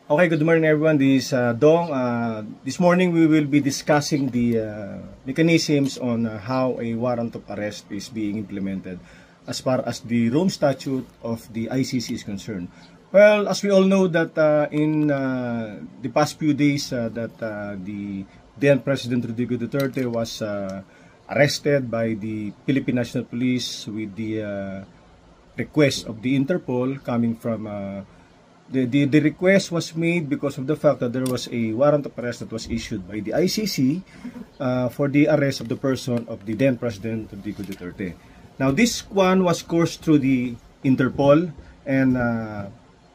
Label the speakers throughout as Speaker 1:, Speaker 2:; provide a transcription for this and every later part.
Speaker 1: Okay, good morning everyone. This is Dong. This morning we will be discussing the mechanisms on how a warrant of arrest is being implemented as far as the Rome Statute of the ICC is concerned. Well, as we all know that in the past few days that the then President Rodrigo Duterte was arrested by the Philippine National Police with the request of the Interpol coming from the request was made because of the fact that there was a warrant of arrest that was issued by the ICC for the arrest of the person of the then President Rodrigo Duterte. Now this one was coursed through the Interpol, and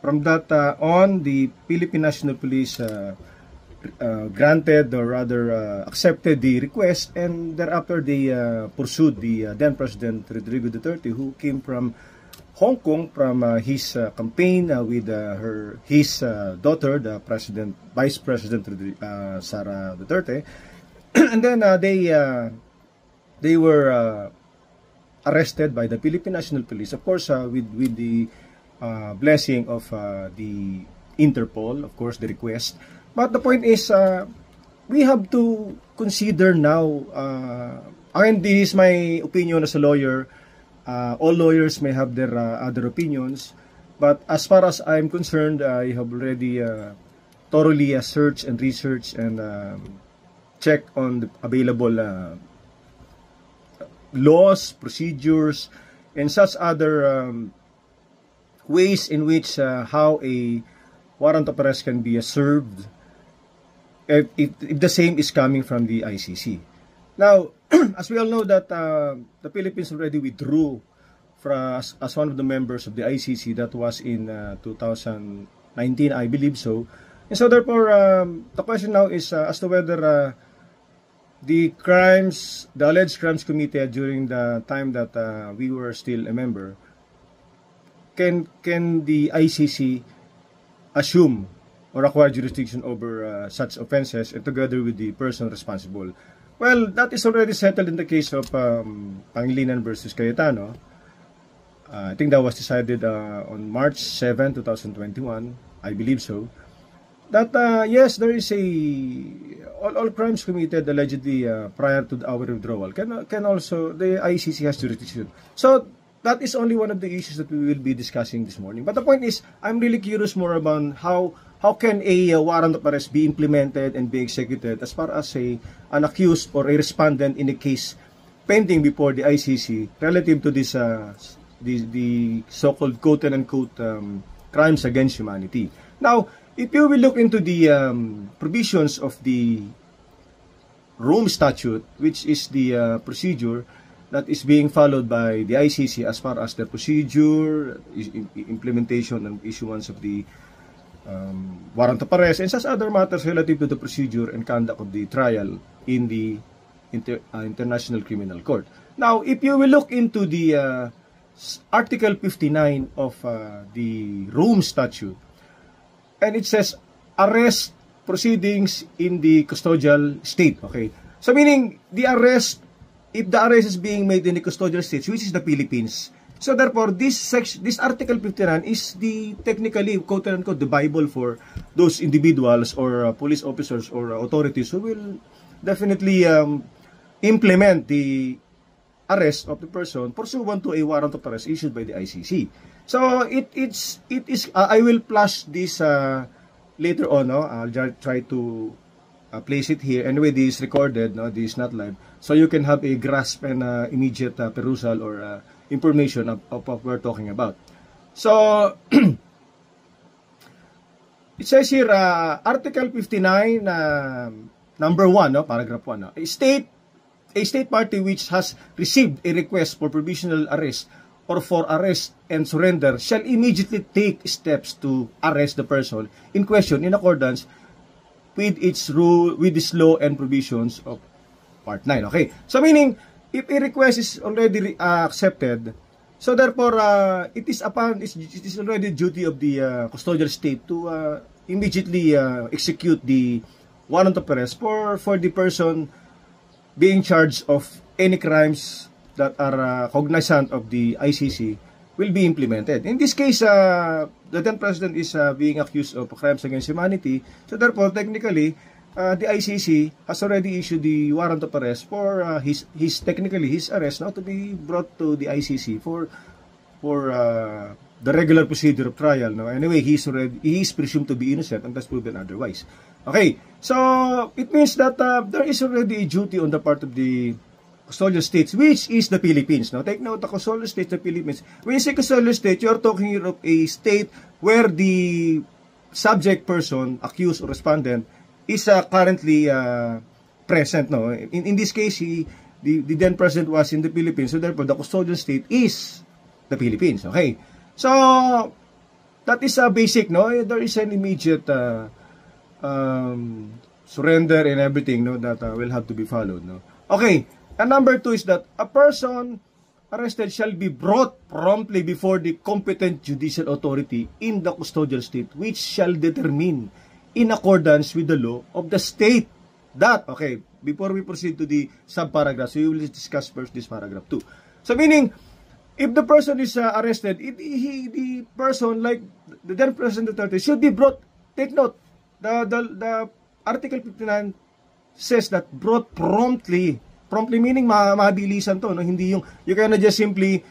Speaker 1: from that on, the Philippine National Police granted or rather accepted the request, and thereafter they pursued the then President Rodrigo Duterte, who came from Hong Kong from his campaign with his daughter, the Vice President Sara Duterte, and then they were arrested by the Philippine National Police, of course, with the blessing of the Interpol, of course, the request. But the point is, we have to consider now. And this is my opinion as a lawyer. All lawyers may have their other opinions, but as far as I'm concerned, I have already thoroughly searched and researched and checked on the available laws, procedures, and such other ways in which how a warrant of arrest can be served if the same is coming from the ICC. Now, as we all know that the Philippines already withdrew as one of the members of the ICC. That was in 2019, I believe so. And so therefore, the question now is as to whether the alleged crimes committed during the time that we were still a member, can the ICC assume or acquire jurisdiction over such offenses, and together with the person responsible. Well, that is already settled in the case of Pangilinan versus Cayetano. I think that was decided on March 7, 2021. I believe so. That yes, there is all crimes committed allegedly prior to our withdrawal can also, the ICC has jurisdiction. So that is only one of the issues that we will be discussing this morning. But the point is, I'm really curious more about how can a warrant of arrest be implemented and be executed as far as an accused or a respondent in a case pending before the ICC relative to this the so-called quote-unquote crimes against humanity. Now, if you will look into the provisions of the Rome Statute, which is the procedure that is being followed by the ICC as far as the procedure, implementation and issuance of the warrant of arrest, and such other matters relative to the procedure and conduct of the trial in the International Criminal Court. Now, if you will look into the Article 59 of the Rome Statute, and it says arrest proceedings in the custodial state. Okay, so meaning the arrest, if the arrest is being made in the custodial state, which is the Philippines. So therefore, this Article 59 is the technically, quote-unquote, the Bible for those individuals or police officers or authorities who will definitely implement the arrest of the person pursuant to a warrant of arrest issued by the ICC. So it is. I will flash this later on. No? I'll try to place it here. Anyway, this is recorded. No, this is not live, so you can have a grasp and immediate perusal or information of what we're talking about. So it says here, Article 59, number 1, no, paragraph 1. No? A state party which has received a request for provisional arrest or for arrest and surrender shall immediately take steps to arrest the person in question in accordance with its rule, with this law and provisions of Part 9. Okay, so meaning, if a request is already accepted, so therefore it is already duty of the custodial state to immediately execute the warrant of arrest for the person being charged of any crimes that are cognizant of the ICC will be implemented. In this case, the then president is being accused of crimes against humanity. So therefore, technically, the ICC has already issued the warrant of arrest for his arrest now to be brought to the ICC for the regular procedure of trial. No? Anyway, he is presumed to be innocent unless proven otherwise. Okay, so it means that there is already a duty on the part of the custodial states, which is the Philippines. Now, take note, the custodial state, the Philippines. When you say custodial state, you're talking here of a state where the subject person, accused or respondent, is currently present. No, in this case, the then president was in the Philippines, so therefore the custodial state is the Philippines. Okay, so that is basic. No, there is an immediate surrender and everything. No, that will have to be followed. No, okay. And number 2 is that a person arrested shall be brought promptly before the competent judicial authority in the custodial state, which shall determine in accordance with the law of the state that, okay, before we proceed to the subparagraphs, we will discuss first this paragraph 2. So meaning, if the person is arrested, the person, like the then President Duterte, should be brought, take note, the Article 59 says that brought promptly meaning mabilisan to, no? Hindi yung you cannot just simply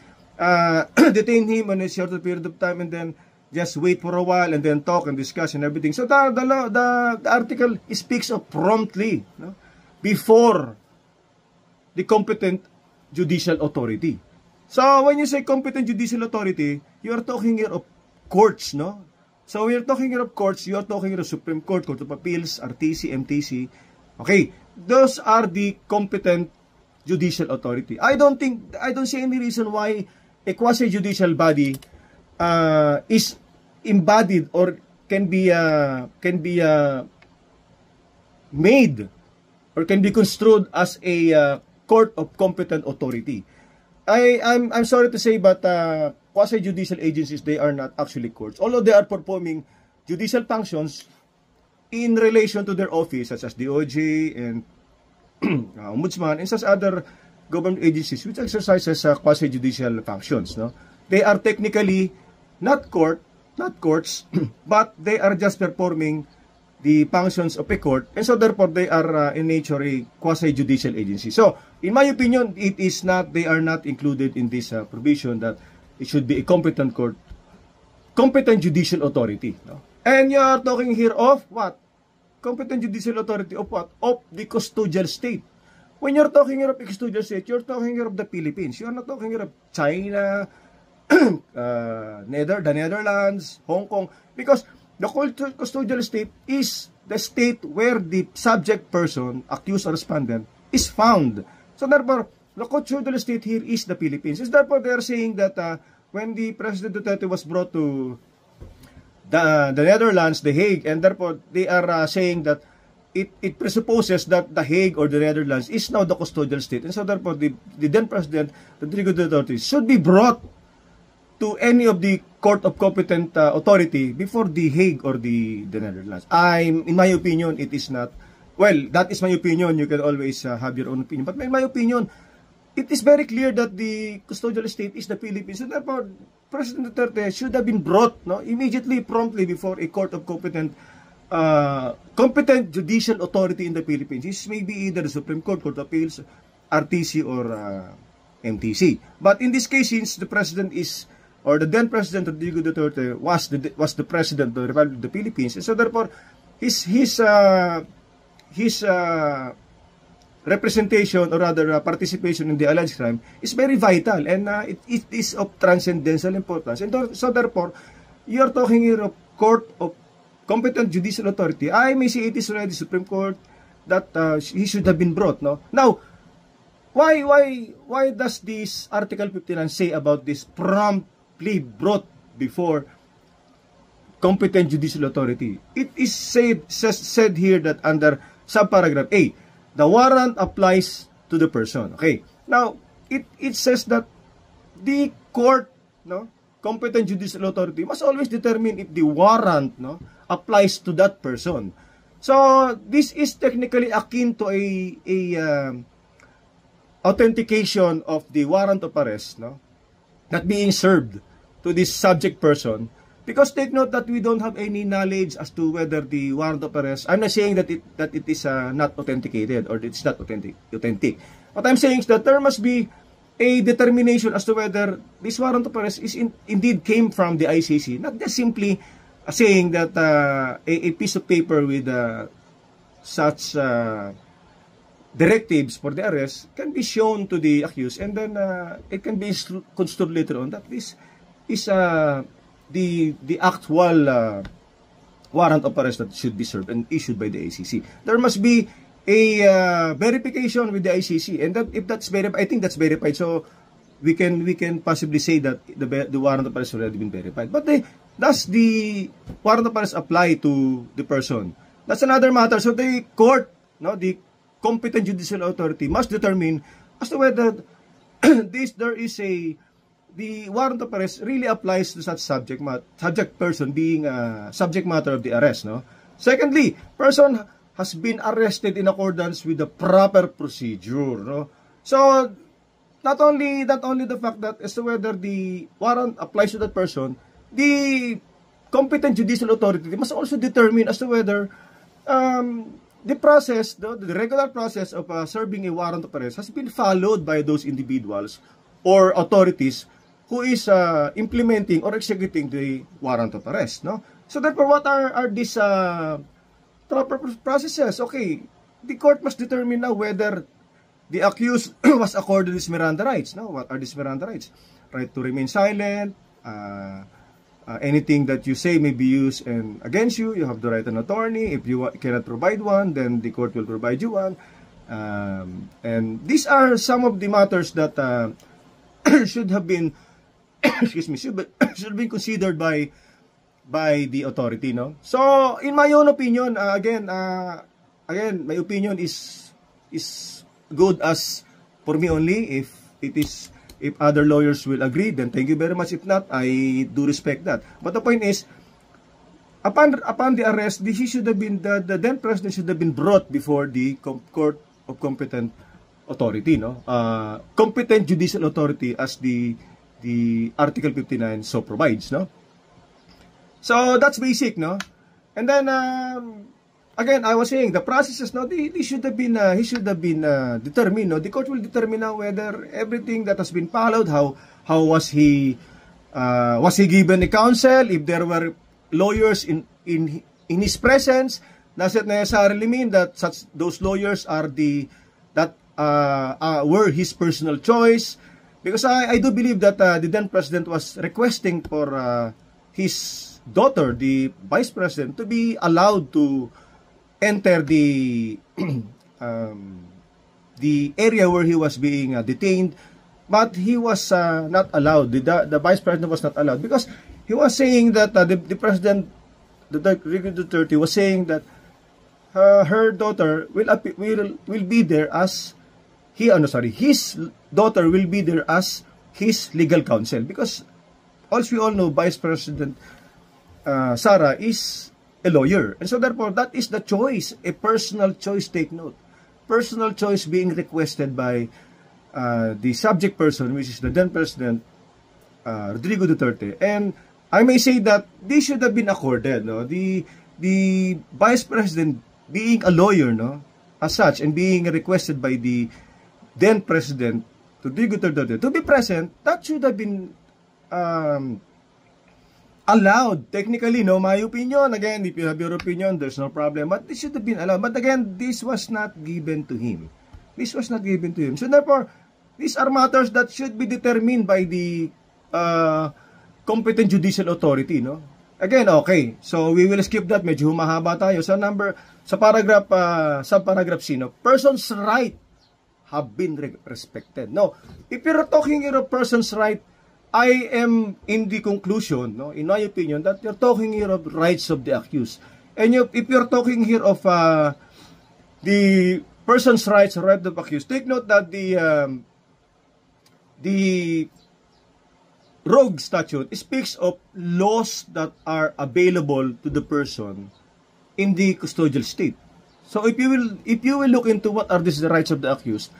Speaker 1: detain him on a short period of time and then just wait for a while and then talk and discuss and everything. So the article speaks of promptly, no? Before the competent judicial authority. So when you say competent judicial authority, you are talking here of courts, no? So we are talking here of courts, you are talking here of Supreme Court, Court of Appeals, RTC, MTC. Okay, those are the competent judicial authority. I don't see any reason why a quasi-judicial body is embodied or can be made or can be construed as a court of competent authority. I'm sorry to say, but quasi-judicial agencies, they are not actually courts, although they are performing judicial functions in relation to their office, such as DOJ and Ombudsman and such other government agencies which exercises quasi-judicial functions. No, they are technically not courts, but they are just performing the functions of a court, and so therefore they are in nature a quasi-judicial agency. So, in my opinion, they are not included in this provision that it should be a competent court, competent judicial authority. No? And you are talking here of what? Competent judicial authority of what? Of the custodial state. When you're talking here of the custodial state, you're talking here of the Philippines. You're not talking here of China, the Netherlands, Hong Kong, because the custodial state is the state where the subject person, accused or respondent, is found. So therefore, the custodial state here is the Philippines. So therefore, they are saying that when the President Duterte was brought to the Netherlands, The Hague, and therefore they are saying that it presupposes that The Hague or the Netherlands is now the custodial state, and so therefore the then President Rodrigo Duterte should be brought to any of the court of competent authority before The Hague or the Netherlands. In my opinion, it is not. Well, that is my opinion. You can always have your own opinion, but in my opinion, it is very clear that the custodial state is the Philippines, and therefore President Duterte should have been brought, no, immediately, promptly before a court of competent judicial authority in the Philippines. This may be either the Supreme Court, Court of Appeals, RTC, or MTC. But in this case, since the President is, or the then President Rodrigo Duterte was the President of the Republic of the Philippines, and so therefore his representation, or rather participation in the alleged crime is very vital, and it is of transcendental importance. And so therefore, you are talking here of court of competent judicial authority. I may say it is already Supreme Court that he should have been brought. No, now why does this Article 59 say about this promptly brought before competent judicial authority? It is said here that under subparagraph A, the warrant applies to the person. Okay. Now, it says that the court, no, competent judicial authority must always determine if the warrant, no, applies to that person. So, this is technically akin to a authentication of the warrant of arrest, no, not being served to this subject person, because take note that we don't have any knowledge as to whether the warrant of arrest, I'm not saying that it is not authenticated or it's not authentic. What I'm saying is that there must be a determination as to whether this warrant of arrest is indeed came from the ICC, not just simply saying that a piece of paper with such directives for the arrest can be shown to the accused, and then it can be construed later on that this is the actual warrant of arrest that should be served and issued by the ICC. There must be a verification with the ICC, and that if that's verified, I think that's verified. So we can possibly say that the warrant of arrest has already been verified. But does the warrant of arrest apply to the person? That's another matter. So the court, no, the competent judicial authority must determine as to whether the warrant of arrest really applies to such subject person being subject matter of the arrest, no? Secondly, person has been arrested in accordance with the proper procedure, no? So not only the fact that as to whether the warrant applies to that person, the competent judicial authority must also determine as to whether the process, the regular process of serving a warrant of arrest has been followed by those individuals or authorities who is implementing or executing the warrant of arrest, no? So therefore, what are these proper processes? Okay, the court must determine now whether the accused was accorded his Miranda rights. No, what are these Miranda rights? Right to remain silent. Anything that you say may be used against you. You have the right to an attorney. If you cannot provide one, then the court will provide you one. And these are some of the matters that should have been, excuse me, should be considered by the authority, no? So, in my own opinion, again, my opinion is good as for me only. If other lawyers will agree, then thank you very much. If not, I do respect that. But the point is, upon the arrest, the then president should have been brought before the court of competent authority, no? Competent judicial authority, as the Article 59 so provides, no? So that's basic, no? And then again, I was saying the processes, no, he should have been determined, no? The court will determine now whether everything that has been followed, how was he given a counsel, if there were lawyers in his presence. Does it necessarily mean that those lawyers are were his personal choice? Because I do believe that the then president was requesting for his daughter, the vice president, to be allowed to enter the area where he was being detained, but he was not allowed. The vice president was not allowed because he was saying that the president, the Duterte, was saying that her daughter will be there as his daughter will be there as his legal counsel, because as we all know, Vice President Sara is a lawyer, and so therefore that is the choice, a personal choice. Take note, personal choice being requested by the subject person, which is the then president Rodrigo Duterte. And I may say that this should have been accorded, no? The vice president being a lawyer, no, as such, and being requested by the then president Rodrigo Duterte to be present, that should have been allowed. Technically, no, my opinion, again, if you have your opinion, there's no problem, but this should have been allowed. But again, this was not given to him. This was not given to him. So therefore, these are matters that should be determined by the competent judicial authority, no? Again, okay, so we will skip that. Medyo humahaba tayo. Sa paragraph, subparagraph C, no? Person's right have been respected. No, if you're talking here of person's right, I am in the conclusion, no, in my opinion, that you're talking here of rights of the accused. And if you're talking here of the person's rights or right of the accused, take note that the Rogue Statute speaks of laws that are available to the person in the custodial state. So if you will look into what are these the rights of the accused,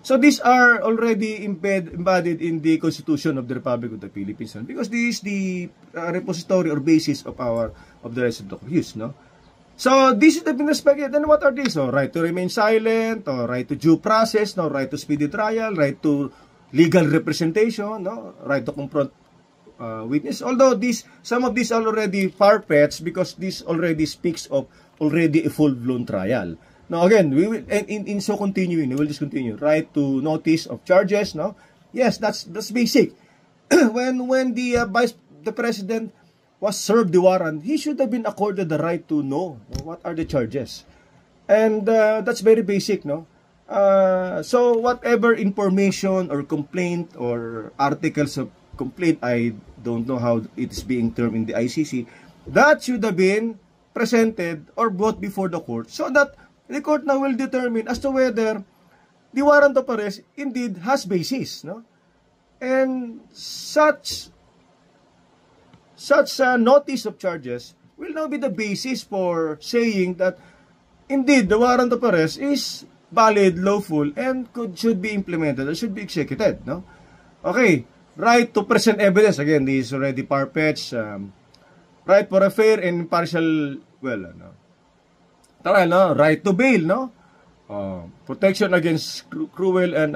Speaker 1: So these are already embodied in the Constitution of the Republic of the Philippines, no? Because this is the repository or basis of the rest of the use, no? So this is the been respected. And what are these? So, right to remain silent, or right to due process, no? Right to speedy trial, right to legal representation, no? Right to confront witness. Although some of these are already far-fetched because this already speaks of already a full-blown trial. Now again, we will in so continuing, we will just continue. Right to notice of charges, no? Yes, that's basic. when the president was served the warrant, he should have been accorded the right to know what are the charges. And that's very basic, no? So whatever information or complaint or articles of complaint, I don't know how it is being termed in the ICC, that should have been presented or brought before the court so that the court now will determine as to whether the warrant of arrest indeed has basis, no? And such notice of charges will now be the basis for saying that indeed the warrant of arrest is valid, lawful, and should be implemented or should be executed, no? Okay, right to present evidence. Again, this is already far-fetched. Right for a fair and impartial, right to bail, no? Protection against cruel and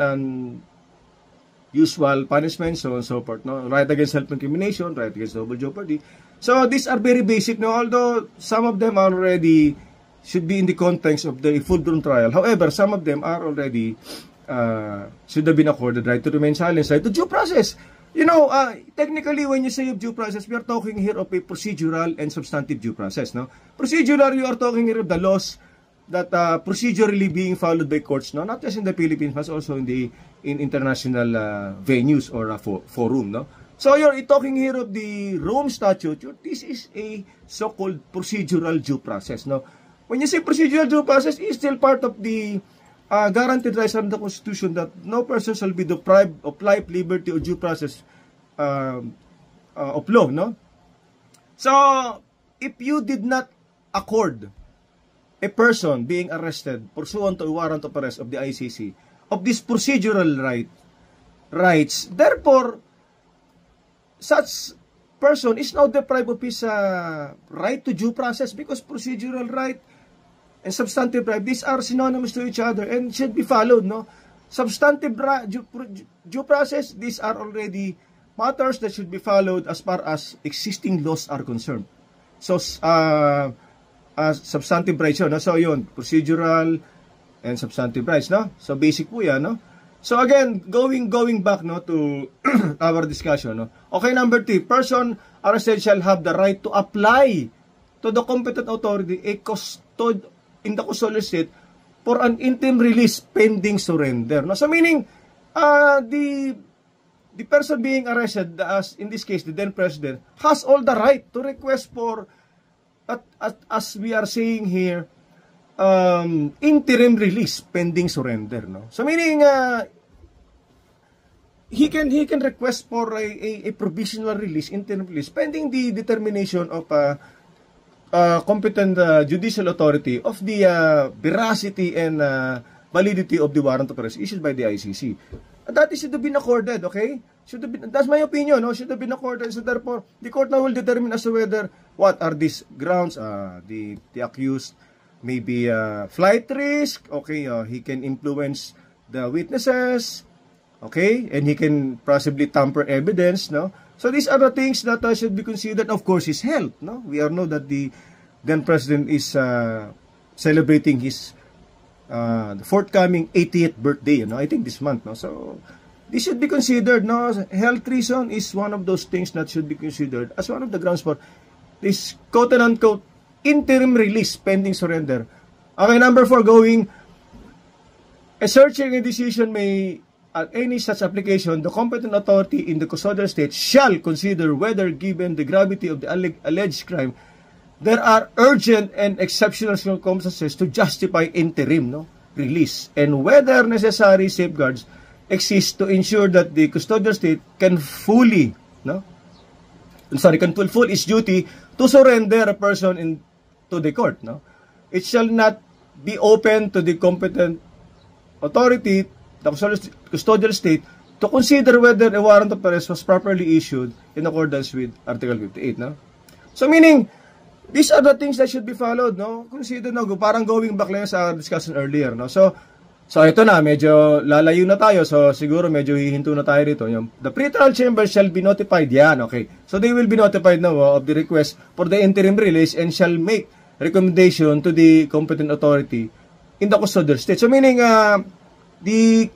Speaker 1: unusual punishment, so on and so forth, no? Right against self-incrimination, right against double jeopardy. So these are very basic, no? Although some of them already should be in the context of the full-blown trial. However, some of them are already should have been accorded right to remain silent, right to due process. You know, technically, when you say of due process, we are talking here of a procedural and substantive due process, no? Procedural, you are talking here of the laws that procedurally being followed by courts, no? Not just in the Philippines, but also in international venues or forum, no? So you're talking here of the Rome Statute. This is a so-called procedural due process, no? When you say procedural due process, it's still part of the guaranteed rights under the Constitution that no person shall be deprived of life, liberty, or due process of law, no? So, if you did not accord a person being arrested pursuant to a warrant of arrest of the ICC of this procedural rights, therefore, such person is now deprived of his right to due process because procedural right and substantive right, these are synonymous to each other and should be followed, no? Substantive due process, these are already matters that should be followed as far as existing laws are concerned. So, substantive rights yun, no? So yun, procedural and substantive rights, no? So basic po yan, no? So again, going back, no, to our discussion, no? Okay, number 3, person arrested shall have the right to apply to the competent authority in the custodial state for an interim release pending surrender. No? So meaning, the person being arrested, as in this case, the then president, has all the right to request for, as we are saying here, interim release pending surrender. No? So meaning, he can request for a provisional release, interim release, pending the determination of competent judicial authority of the veracity and validity of the warrant of arrest issued by the ICC. That should have been accorded, okay? Should have been, that's my opinion, no? Should have been accorded. So therefore, the court now will determine as to whether what are these grounds. The accused may be flight risk, okay? He can influence the witnesses, okay? And he can possibly tamper evidence, no? So these are the things that should be considered. Of course, his health, no? We all know that the then president is celebrating his the forthcoming 80th birthday, you know, I think this month, no? So this should be considered, no? Health reason is one of those things that should be considered as one of the grounds for this quote-unquote interim release pending surrender. Okay, number 4, going, a searching decision may, at any such application, the competent authority in the custodial state shall consider whether, given the gravity of the alleged crime, there are urgent and exceptional circumstances to justify interim, no, release, and whether necessary safeguards exist to ensure that the custodial state can fully, can fulfill its duty to surrender a person to the court. No, it shall not be open to the competent authority the custodial state to consider whether a warrant of arrest was properly issued in accordance with Article 58, no? So meaning, these are the things that should be followed, no? Consider, no, parang going back lang sa discussion earlier, no? So ito na, medyo lalayo na tayo, so siguro medyo hihinto na tayo rito. The pretrial chamber shall be notified, yan, okay. So they will be notified now of the request for the interim release and shall make recommendation to the competent authority in the custodial state. So meaning, the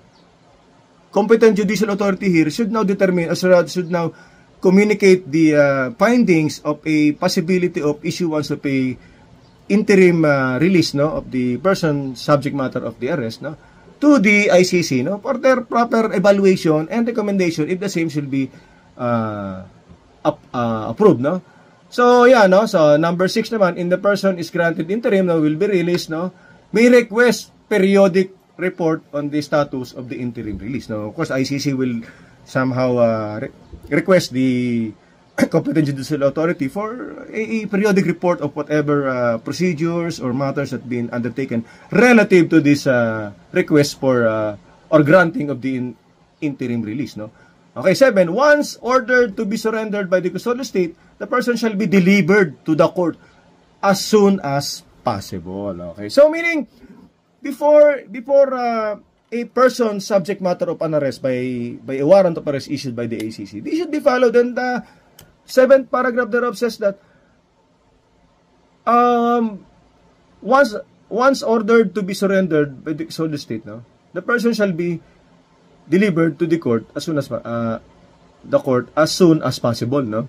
Speaker 1: competent judicial authority here should now determine, should now communicate the findings of a possibility of issuance of a interim release, no, of the person subject matter of the arrest, no, to the ICC, no, for their proper evaluation and recommendation if the same should be approved, no. So yeah, no, so number 6 naman, in the person is granted interim, no, will be released, no, may request periodic report on the status of the interim release. Now, of course, ICC will somehow request the competent judicial authority for a periodic report of whatever procedures or matters that been undertaken relative to this request for or granting of the interim release. No. Okay, 7. Once ordered to be surrendered by the custodial state, the person shall be delivered to the court as soon as possible. Okay, so meaning, before a person subject matter of an arrest by a warrant of arrest issued by the ACC, this should be followed. And the 7th paragraph thereof says that once ordered to be surrendered by the custodial state, no, the person shall be delivered to the court as soon as possible, no.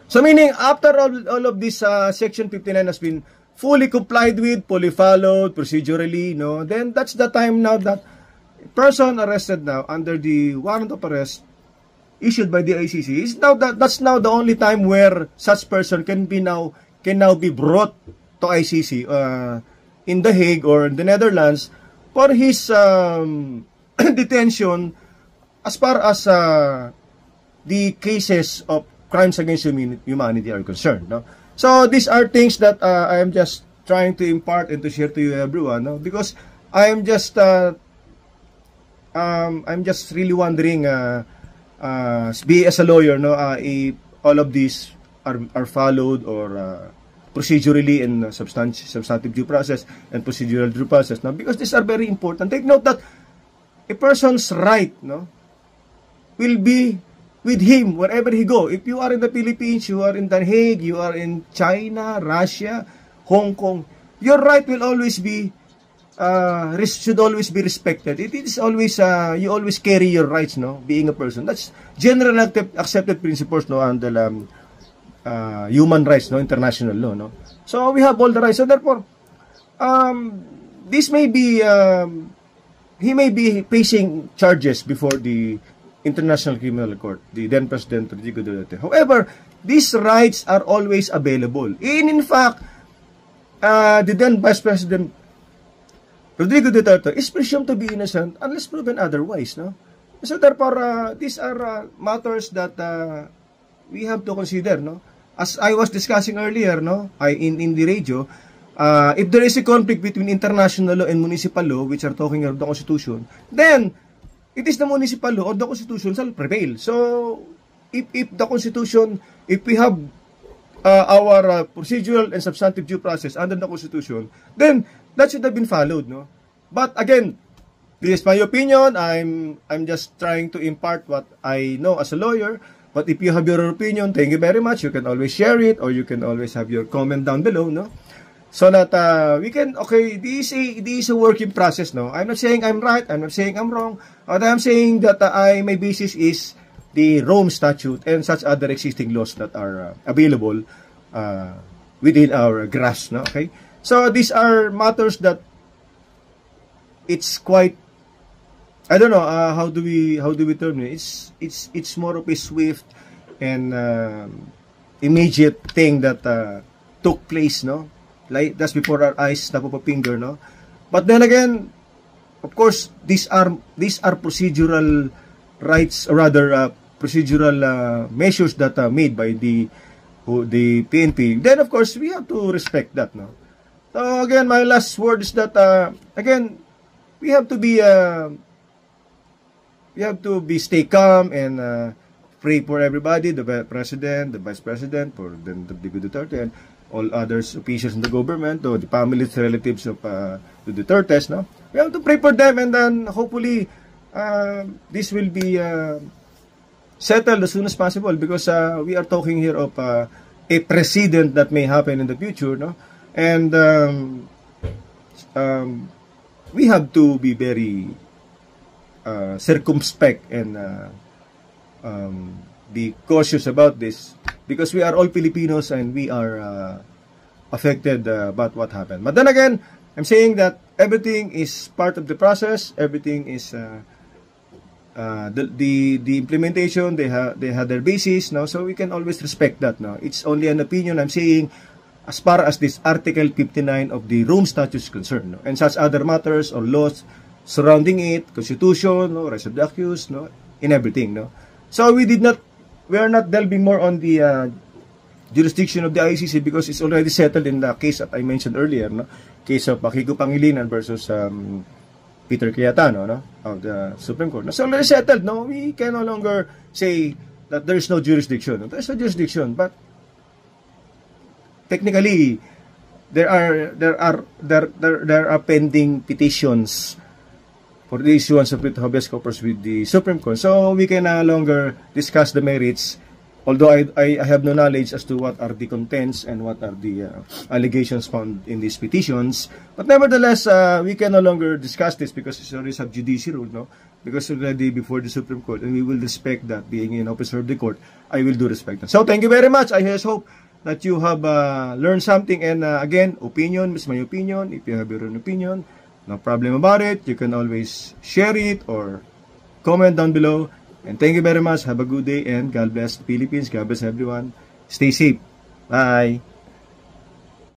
Speaker 1: So meaning, after all of this section 59 has been fully complied with, fully followed, procedurally, no, then that's the time now that person arrested now under the warrant of arrest issued by the ICC is now that's now the only time where such person can now be brought to ICC in The Hague or in the Netherlands for his detention as far as the cases of crimes against humanity are concerned, no. So these are things that I am just trying to impart and to share to you, everyone, no? Because I'm just really wondering, be as a lawyer, no, if all of these are followed or procedurally in substantive due process and procedural due process, no? Because these are very important. Take note that a person's right, no, will be with him wherever he go. If you are in the Philippines, you are in The Hague, you are in China, Russia, Hong Kong, your right will always be should always be respected. It is always you always carry your rights, no, being a person. That's generally accepted principles, no, and human rights, no, international law, no. So we have all the rights. So therefore, this may be he may be facing charges before the International Criminal Court, the then President Rodrigo Duterte. However, these rights are always available. In fact, the then Vice President Rodrigo Duterte is presumed to be innocent unless proven otherwise, no? So therefore, these are matters that we have to consider, no? As I was discussing earlier, no, in the radio, if there is a conflict between international law and municipal law, which are talking of the Constitution, then it is the municipal law or the Constitution shall prevail. So, if the Constitution, if we have our procedural and substantive due process under the Constitution, then that should have been followed, no? But again, this is my opinion. I'm just trying to impart what I know as a lawyer. But if you have your opinion, thank you very much. You can always share it, or you can always have your comment down below, no? So that we can, okay, this is a working process, no? I'm not saying I'm right, I'm not saying I'm wrong. What I'm saying that my basis is the Rome Statute and such other existing laws that are available within our grasp, no? Okay? So these are matters that it's quite, I don't know, how do we term it? It's more of a swift and immediate thing that took place, no? Like that's before our eyes, snap of a finger, no? But then again, of course, these are procedural rights, or rather procedural measures that are made by the PNP. Then of course we have to respect that, no? So again, my last word is that again, we have to be stay calm and pray for everybody, the president, the vice president, for the Duterte, and all others officials in the government, or the families, relatives of the Dutertes, no? We have to pray for them, and then hopefully this will be settled as soon as possible, because we are talking here of a precedent that may happen in the future, no? And we have to be very circumspect and be cautious about this, because we are all Filipinos and we are affected about what happened. But then again, I'm saying that everything is part of the process. Everything is the implementation. They have their basis now, so we can always respect that. Now it's only an opinion. I'm saying, as far as this Article 59 of the Rome Statute is concerned, no? And such other matters or laws surrounding it, Constitution, no, rights of the accused, no, in everything, no. So we are not delving more on the jurisdiction of the ICC, because it's already settled in the case that I mentioned earlier, no, case of Kiko Pangilinan versus Peter Cayetano, no, of the Supreme Court. No, it's already settled, no. We can no longer say that there is no jurisdiction. No, there is no jurisdiction, but technically there are pending petitions for the issuance of writ habeas corpus with the Supreme Court. So we can no longer discuss the merits, although I have no knowledge as to what are the contents and what are the allegations found in these petitions. But nevertheless, we can no longer discuss this, because it's already sub judice rule, no? Because it's already before the Supreme Court, and we will respect that. Being an officer of the court, I will do respect that. So thank you very much. I just hope that you have learned something. And again, opinion is my opinion. If you have your own opinion, no problem about it. You can always share it or comment down below. And thank you very much. Have a good day, and God bless the Philippines. God bless everyone. Stay safe. Bye.